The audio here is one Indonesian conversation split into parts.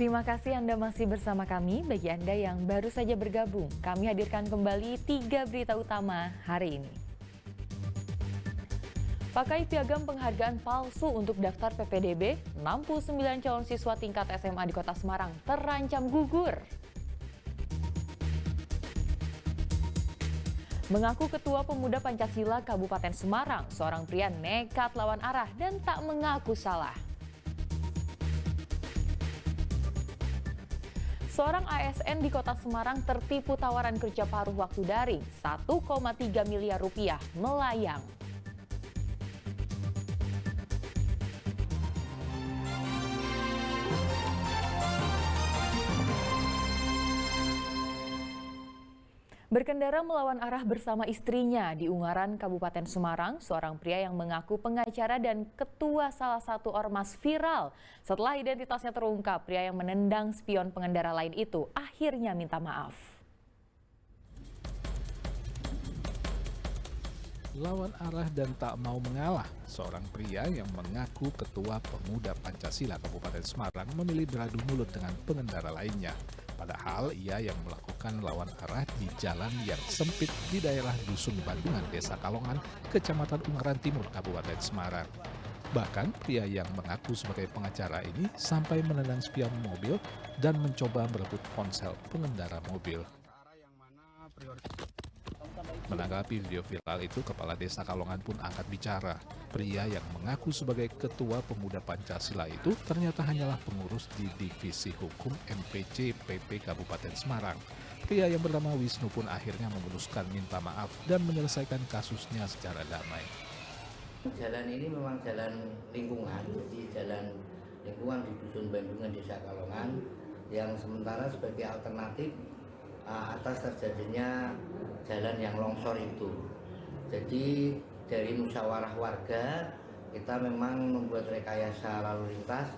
Terima kasih Anda masih bersama kami. Bagi Anda yang baru saja bergabung, kami hadirkan kembali 3 berita utama hari ini. Pakai piagam penghargaan palsu untuk daftar PPDB, 69 calon siswa tingkat SMA di Kota Semarang terancam gugur. Mengaku Ketua Pemuda Pancasila Kabupaten Semarang, seorang pria nekat lawan arah dan tak mengaku salah. Seorang ASN di Kota Semarang tertipu tawaran kerja paruh waktu daring, 1,3 miliar rupiah melayang. Berkendara melawan arah bersama istrinya di Ungaran, Kabupaten Semarang, seorang pria yang mengaku pengacara dan ketua salah satu ormas viral. Setelah identitasnya terungkap, pria yang menendang spion pengendara lain itu akhirnya minta maaf. Lawan arah dan tak mau mengalah, seorang pria yang mengaku Ketua Pemuda Pancasila Kabupaten Semarang memilih beradu mulut dengan pengendara lainnya. Padahal ia yang melakukan lawan arah di jalan yang sempit di daerah Dusun Bandungan, Desa Kalongan, Kecamatan Ungaran Timur, Kabupaten Semarang. Bahkan pria yang mengaku sebagai pengacara ini sampai menendang spion mobil dan mencoba merebut ponsel pengendara mobil. Menanggapi video viral itu, Kepala Desa Kalongan pun angkat bicara. Pria yang mengaku sebagai Ketua Pemuda Pancasila itu ternyata hanyalah pengurus di Divisi Hukum MPC PP Kabupaten Semarang. Pria yang bernama Wisnu pun akhirnya memutuskan minta maaf dan menyelesaikan kasusnya secara damai. Jalan ini memang jalan lingkungan, jadi jalan lingkungan di Dusun Bandungan, Desa Kalongan, yang sementara sebagai alternatif atas terjadinya jalan yang longsor itu. Jadi dari musyawarah warga kita memang membuat rekayasa lalu lintas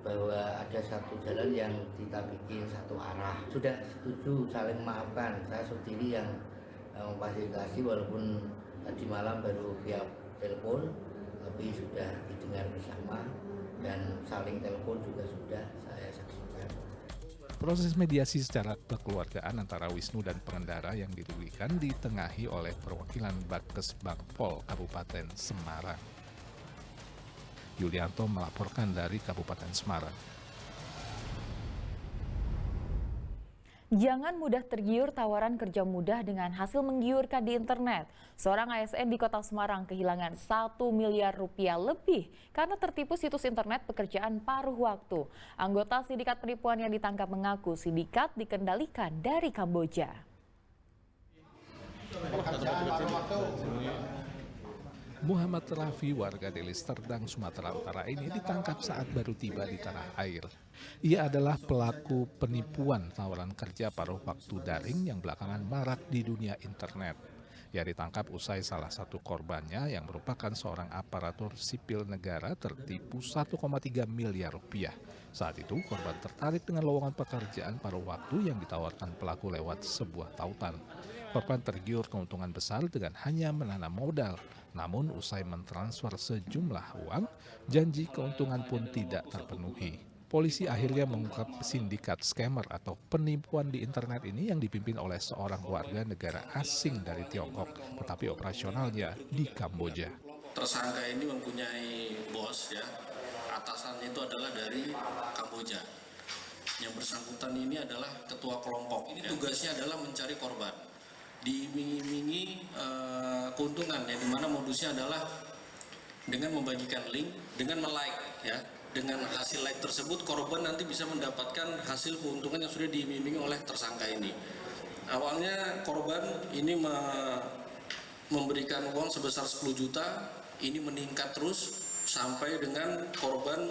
bahwa ada satu jalan yang kita bikin satu arah. Sudah setuju saling memaafkan. Saya sendiri yang memfasilitasi walaupun tadi malam baru via telepon, tapi sudah didengar bersama dan saling telepon juga sudah saya saksikan. Proses mediasi secara kekeluargaan antara Wisnu dan pengendara yang dirugikan ditengahi oleh perwakilan Bakkes Bangpol Kabupaten Semarang. Yulianto melaporkan dari Kabupaten Semarang. Jangan mudah tergiur tawaran kerja mudah dengan hasil menggiurkan di internet. Seorang ASN di Kota Semarang kehilangan 1 miliar rupiah lebih karena tertipu situs internet pekerjaan paruh waktu. Anggota sindikat penipuan yang ditangkap mengaku sindikat dikendalikan dari Kamboja. Muhammad Rafi, warga Deli Serdang, Sumatera Utara ini ditangkap saat baru tiba di tanah air. Ia adalah pelaku penipuan tawaran kerja paruh waktu daring yang belakangan marak di dunia internet. Ia ditangkap usai salah satu korbannya yang merupakan seorang aparatur sipil negara tertipu 1,3 miliar rupiah. Saat itu korban tertarik dengan lowongan pekerjaan paruh waktu yang ditawarkan pelaku lewat sebuah tautan. Korban tergiur keuntungan besar dengan hanya menanam modal. Namun usai mentransfer sejumlah uang, janji keuntungan pun tidak terpenuhi. Polisi akhirnya mengungkap sindikat scammer atau penipuan di internet ini yang dipimpin oleh seorang warga negara asing dari Tiongkok, tetapi operasionalnya di Kamboja. Tersangka ini mempunyai bos, ya, atasannya itu adalah dari Kamboja. Yang bersangkutan ini adalah ketua kelompok. Ini tugasnya adalah mencari korban. Diiming-imingi keuntungan, ya, dimana modusnya adalah dengan membagikan link, dengan like, ya, dengan hasil like tersebut korban nanti bisa mendapatkan hasil keuntungan yang sudah diiming-imingi oleh tersangka ini. Awalnya korban ini memberikan uang sebesar 10 juta, ini meningkat terus sampai dengan korban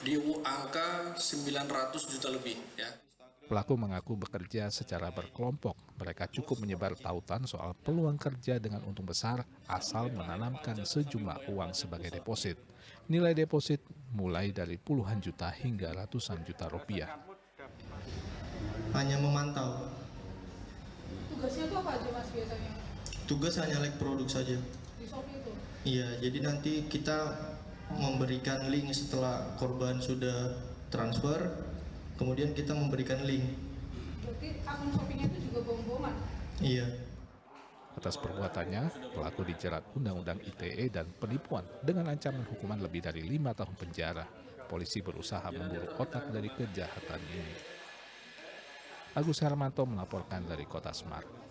di angka 900 juta lebih, ya. Pelaku mengaku bekerja secara berkelompok. Mereka cukup menyebar tautan soal peluang kerja dengan untung besar asal menanamkan sejumlah uang sebagai deposit. Nilai deposit mulai dari puluhan juta hingga ratusan juta rupiah. Hanya memantau. Tugasnya itu apa aja Mas biasanya? Tugas hanya like produk saja. Di Shopee itu? Iya, jadi nanti kita memberikan link setelah korban sudah transfer, Kemudian kita memberikan link. Berarti akun Shopee-nya itu juga bohong-bohongan? Iya. Atas perbuatannya, pelaku dijerat Undang-Undang ITE dan penipuan dengan ancaman hukuman lebih dari 5 tahun penjara. Polisi berusaha memburu otak dari kejahatan ini. Agus Hermanto melaporkan dari Kota Semarang.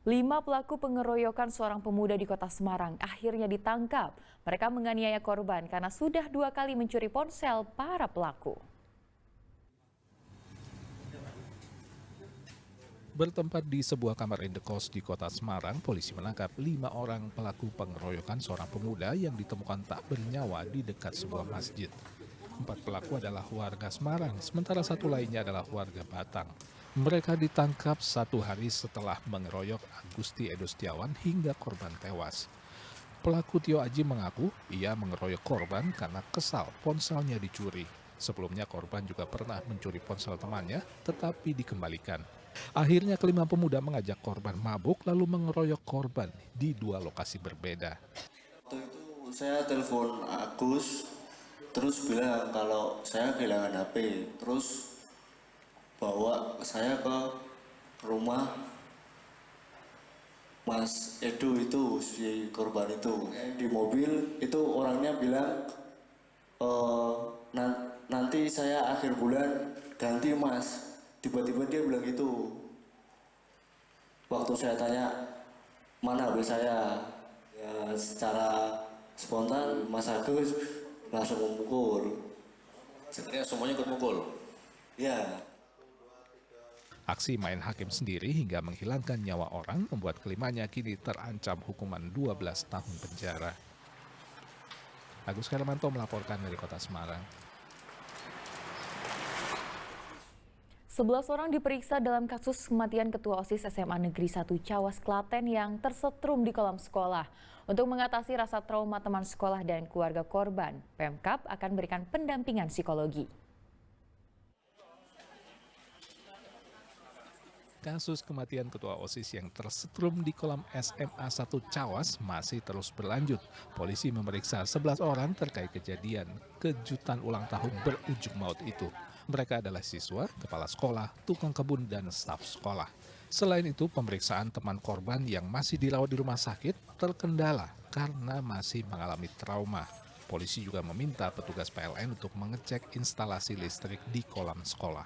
5 pelaku pengeroyokan seorang pemuda di Kota Semarang akhirnya ditangkap. Mereka menganiaya korban karena sudah 2 kali mencuri ponsel para pelaku. Bertempat di sebuah kamar indekos di Kota Semarang, polisi menangkap 5 orang pelaku pengeroyokan seorang pemuda yang ditemukan tak bernyawa di dekat sebuah masjid. 4 pelaku adalah warga Semarang, sementara 1 lainnya adalah warga Batang. Mereka ditangkap 1 hari setelah mengeroyok Agusti Edo Setiawan hingga korban tewas. Pelaku Tio Aji mengaku ia mengeroyok korban karena kesal ponselnya dicuri. Sebelumnya korban juga pernah mencuri ponsel temannya, tetapi dikembalikan. Akhirnya kelima pemuda mengajak korban mabuk lalu mengeroyok korban di 2 lokasi berbeda. Waktu itu saya telepon Agus, terus bilang kalau saya kehilangan HP, terus bawa saya ke rumah Mas Edo itu, si korban itu. Di mobil itu orangnya bilang, nanti saya akhir bulan ganti Mas. Tiba-tiba dia bilang gitu. Waktu saya tanya, mana HP saya? Ya secara spontan Mas Agus langsung memukul. Sebenarnya semuanya ikut mukul? Ya. Aksi main hakim sendiri hingga menghilangkan nyawa orang membuat kelimanya kini terancam hukuman 12 tahun penjara. Agus Hermanto melaporkan dari Kota Semarang. 11 orang diperiksa dalam kasus kematian Ketua OSIS SMA Negeri 1 Cawas Klaten yang tersetrum di kolam sekolah. Untuk mengatasi rasa trauma teman sekolah dan keluarga korban, Pemkab akan memberikan pendampingan psikologi. Kasus kematian Ketua OSIS yang tersetrum di kolam SMA 1 Cawas masih terus berlanjut. Polisi memeriksa 11 orang terkait kejadian kejutan ulang tahun berujung maut itu. Mereka adalah siswa, kepala sekolah, tukang kebun, dan staf sekolah. Selain itu, pemeriksaan teman korban yang masih dirawat di rumah sakit terkendala karena masih mengalami trauma. Polisi juga meminta petugas PLN untuk mengecek instalasi listrik di kolam sekolah.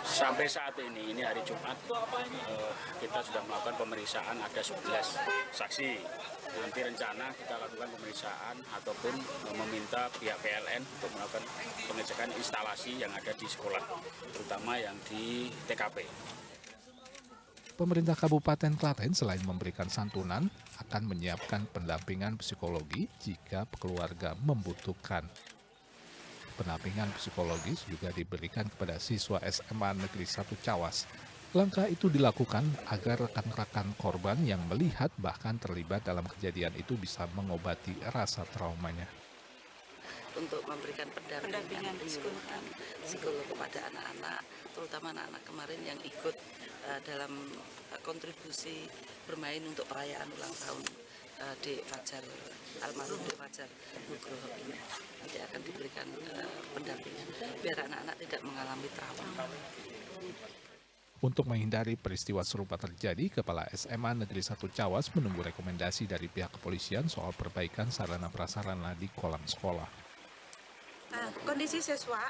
Sampai saat ini hari Jumat, kita sudah melakukan pemeriksaan ada 11 saksi. Nanti rencana kita lakukan pemeriksaan ataupun meminta pihak PLN untuk melakukan pengecekan instalasi yang ada di sekolah, terutama yang di TKP. Pemerintah Kabupaten Klaten selain memberikan santunan, akan menyiapkan pendampingan psikologi jika keluarga membutuhkan. Pendampingan psikologis juga diberikan kepada siswa SMA Negeri 1 Cawas. Langkah itu dilakukan agar rekan-rekan korban yang melihat bahkan terlibat dalam kejadian itu bisa mengobati rasa traumanya. Untuk memberikan pendampingan psikolog kepada anak-anak, terutama anak-anak kemarin yang ikut dalam kontribusi bermain untuk perayaan ulang tahun Dek Fajar, almarhum Dek Fajar Nugroho ini. Nanti akan diberikan pendampingan biar anak-anak tidak mengalami trauma. Untuk menghindari peristiwa serupa terjadi, Kepala SMA Negeri 1 Cawas menunggu rekomendasi dari pihak kepolisian soal perbaikan sarana prasarana di kolam sekolah. Kondisi siswa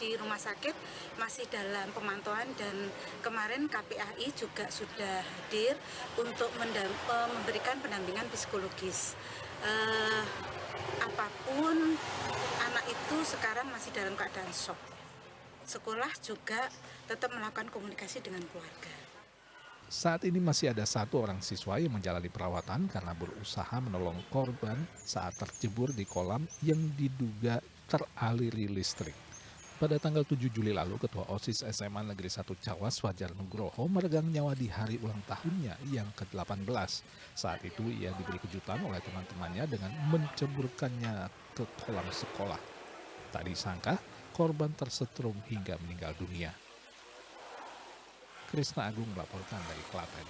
di rumah sakit masih dalam pemantauan dan kemarin KPAI juga sudah hadir untuk memberikan pendampingan psikologis. Apapun anak itu sekarang masih dalam keadaan shock. Sekolah juga tetap melakukan komunikasi dengan keluarga. Saat ini masih ada 1 orang siswa yang menjalani perawatan karena berusaha menolong korban saat terjebur di kolam yang diduga teraliri listrik. Pada tanggal 7 Juli lalu, Ketua OSIS SMA Negeri 1 Cawas Fajar Nugroho meregang nyawa di hari ulang tahunnya yang ke-18. Saat itu ia diberi kejutan oleh teman-temannya dengan menceburkannya ke kolam sekolah. Tak disangka, korban tersetrum hingga meninggal dunia. Krisna Agung melaporkan dari Klaten.